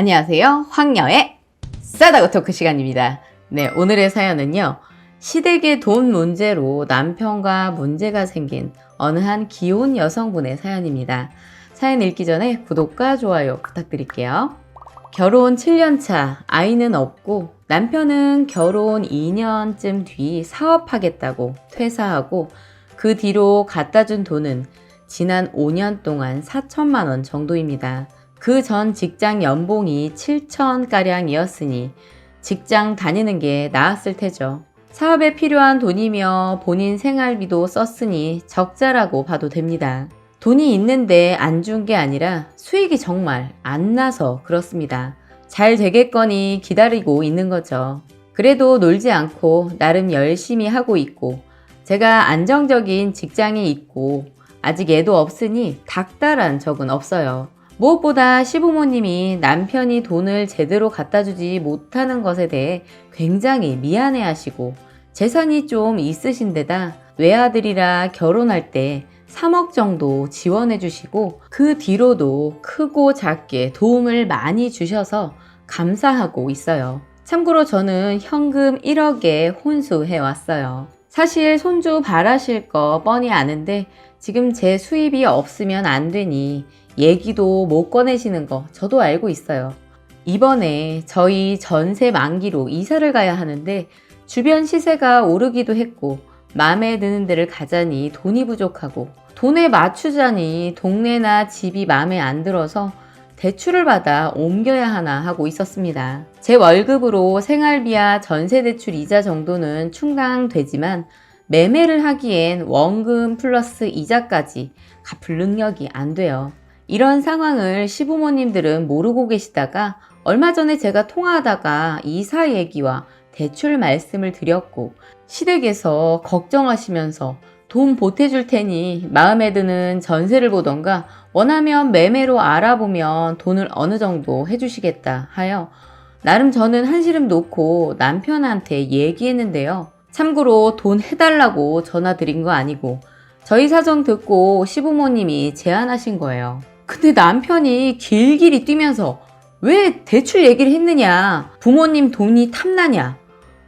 안녕하세요. 황녀의 싸다고 토크 시간입니다. 네, 오늘의 사연은요. 시댁의 돈 문제로 남편과 문제가 생긴 어느 한 기혼 여성분의 사연입니다. 사연 읽기 전에 구독과 좋아요 부탁드릴게요. 결혼 7년차, 아이는 없고 남편은 결혼 2년쯤 뒤 사업하겠다고 퇴사하고 그 뒤로 갖다 준 돈은 지난 5년 동안 4천만 원 정도입니다. 그 전 직장 연봉이 7천가량이었으니 직장 다니는 게 나았을 테죠. 사업에 필요한 돈이며 본인 생활비도 썼으니 적자라고 봐도 됩니다. 돈이 있는데 안 준 게 아니라 수익이 정말 안 나서 그렇습니다. 잘 되겠거니 기다리고 있는 거죠. 그래도 놀지 않고 나름 열심히 하고 있고 제가 안정적인 직장에 있고 아직 애도 없으니 닥달한 적은 없어요. 무엇보다 시부모님이 남편이 돈을 제대로 갖다 주지 못하는 것에 대해 굉장히 미안해 하시고 재산이 좀 있으신 데다 외아들이라 결혼할 때 3억 정도 지원해 주시고 그 뒤로도 크고 작게 도움을 많이 주셔서 감사하고 있어요. 참고로 저는 현금 1억에 혼수해 왔어요. 사실 손주 바라실 거 뻔히 아는데 지금 제 수입이 없으면 안 되니 얘기도 못 꺼내시는 거 저도 알고 있어요. 이번에 저희 전세 만기로 이사를 가야 하는데 주변 시세가 오르기도 했고 마음에 드는 데를 가자니 돈이 부족하고 돈에 맞추자니 동네나 집이 마음에 안 들어서 대출을 받아 옮겨야 하나 하고 있었습니다. 제 월급으로 생활비와 전세대출 이자 정도는 충당되지만 매매를 하기엔 원금 플러스 이자까지 갚을 능력이 안 돼요. 이런 상황을 시부모님들은 모르고 계시다가 얼마 전에 제가 통화하다가 이사 얘기와 대출 말씀을 드렸고 시댁에서 걱정하시면서 돈 보태줄 테니 마음에 드는 전세를 보던가 원하면 매매로 알아보면 돈을 어느 정도 해주시겠다 하여 나름 저는 한시름 놓고 남편한테 얘기했는데요. 참고로 돈 해달라고 전화 드린 거 아니고 저희 사정 듣고 시부모님이 제안하신 거예요. 근데 남편이 길길이 뛰면서 왜 대출 얘기를 했느냐? 부모님 돈이 탐나냐?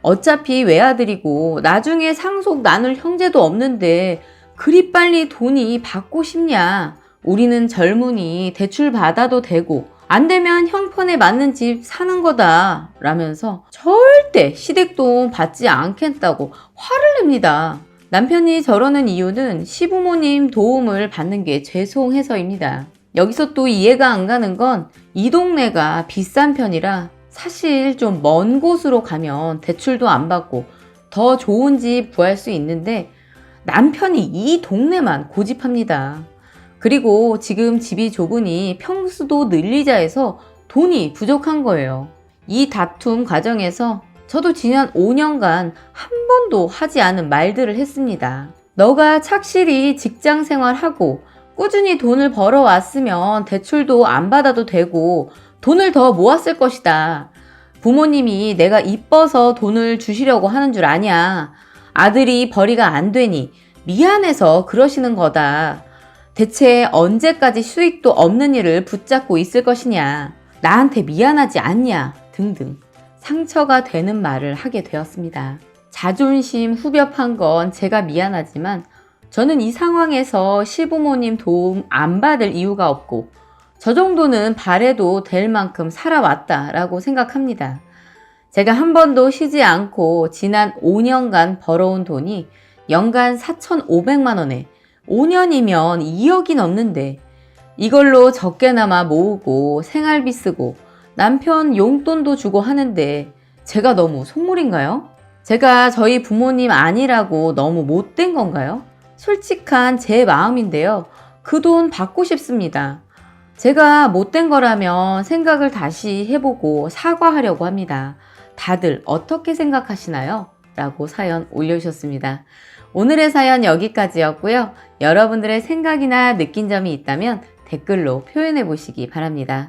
어차피 외아들이고 나중에 상속 나눌 형제도 없는데 그리 빨리 돈이 받고 싶냐? 우리는 젊으니 대출 받아도 되고 안 되면 형편에 맞는 집 사는 거다 라면서 절대 시댁돈 받지 않겠다고 화를 냅니다. 남편이 저러는 이유는 시부모님 도움을 받는 게 죄송해서입니다. 여기서 또 이해가 안 가는 건 이 동네가 비싼 편이라 사실 좀 먼 곳으로 가면 대출도 안 받고 더 좋은 집 구할 수 있는데 남편이 이 동네만 고집합니다. 그리고 지금 집이 좁으니 평수도 늘리자 해서 돈이 부족한 거예요. 이 다툼 과정에서 저도 지난 5년간 한 번도 하지 않은 말들을 했습니다. 너가 착실히 직장 생활하고 꾸준히 돈을 벌어왔으면 대출도 안 받아도 되고 돈을 더 모았을 것이다. 부모님이 내가 이뻐서 돈을 주시려고 하는 줄 아냐. 아들이 벌이가 안 되니 미안해서 그러시는 거다. 대체 언제까지 수익도 없는 일을 붙잡고 있을 것이냐. 나한테 미안하지 않냐. 등등 상처가 되는 말을 하게 되었습니다. 자존심 후벼판 건 제가 미안하지만 저는 이 상황에서 시부모님 도움 안 받을 이유가 없고 저 정도는 바래도 될 만큼 살아왔다라고 생각합니다. 제가 한 번도 쉬지 않고 지난 5년간 벌어온 돈이 연간 4,500만 원에 5년이면 2억이 넘는데 이걸로 적게나마 모으고 생활비 쓰고 남편 용돈도 주고 하는데 제가 너무 속물인가요? 제가 저희 부모님 아니라고 너무 못된 건가요? 솔직한 제 마음인데요. 그 돈 받고 싶습니다. 제가 못된 거라면 생각을 다시 해보고 사과하려고 합니다. 다들 어떻게 생각하시나요? 라고 사연 올려주셨습니다. 오늘의 사연 여기까지였고요. 여러분들의 생각이나 느낀 점이 있다면 댓글로 표현해 보시기 바랍니다.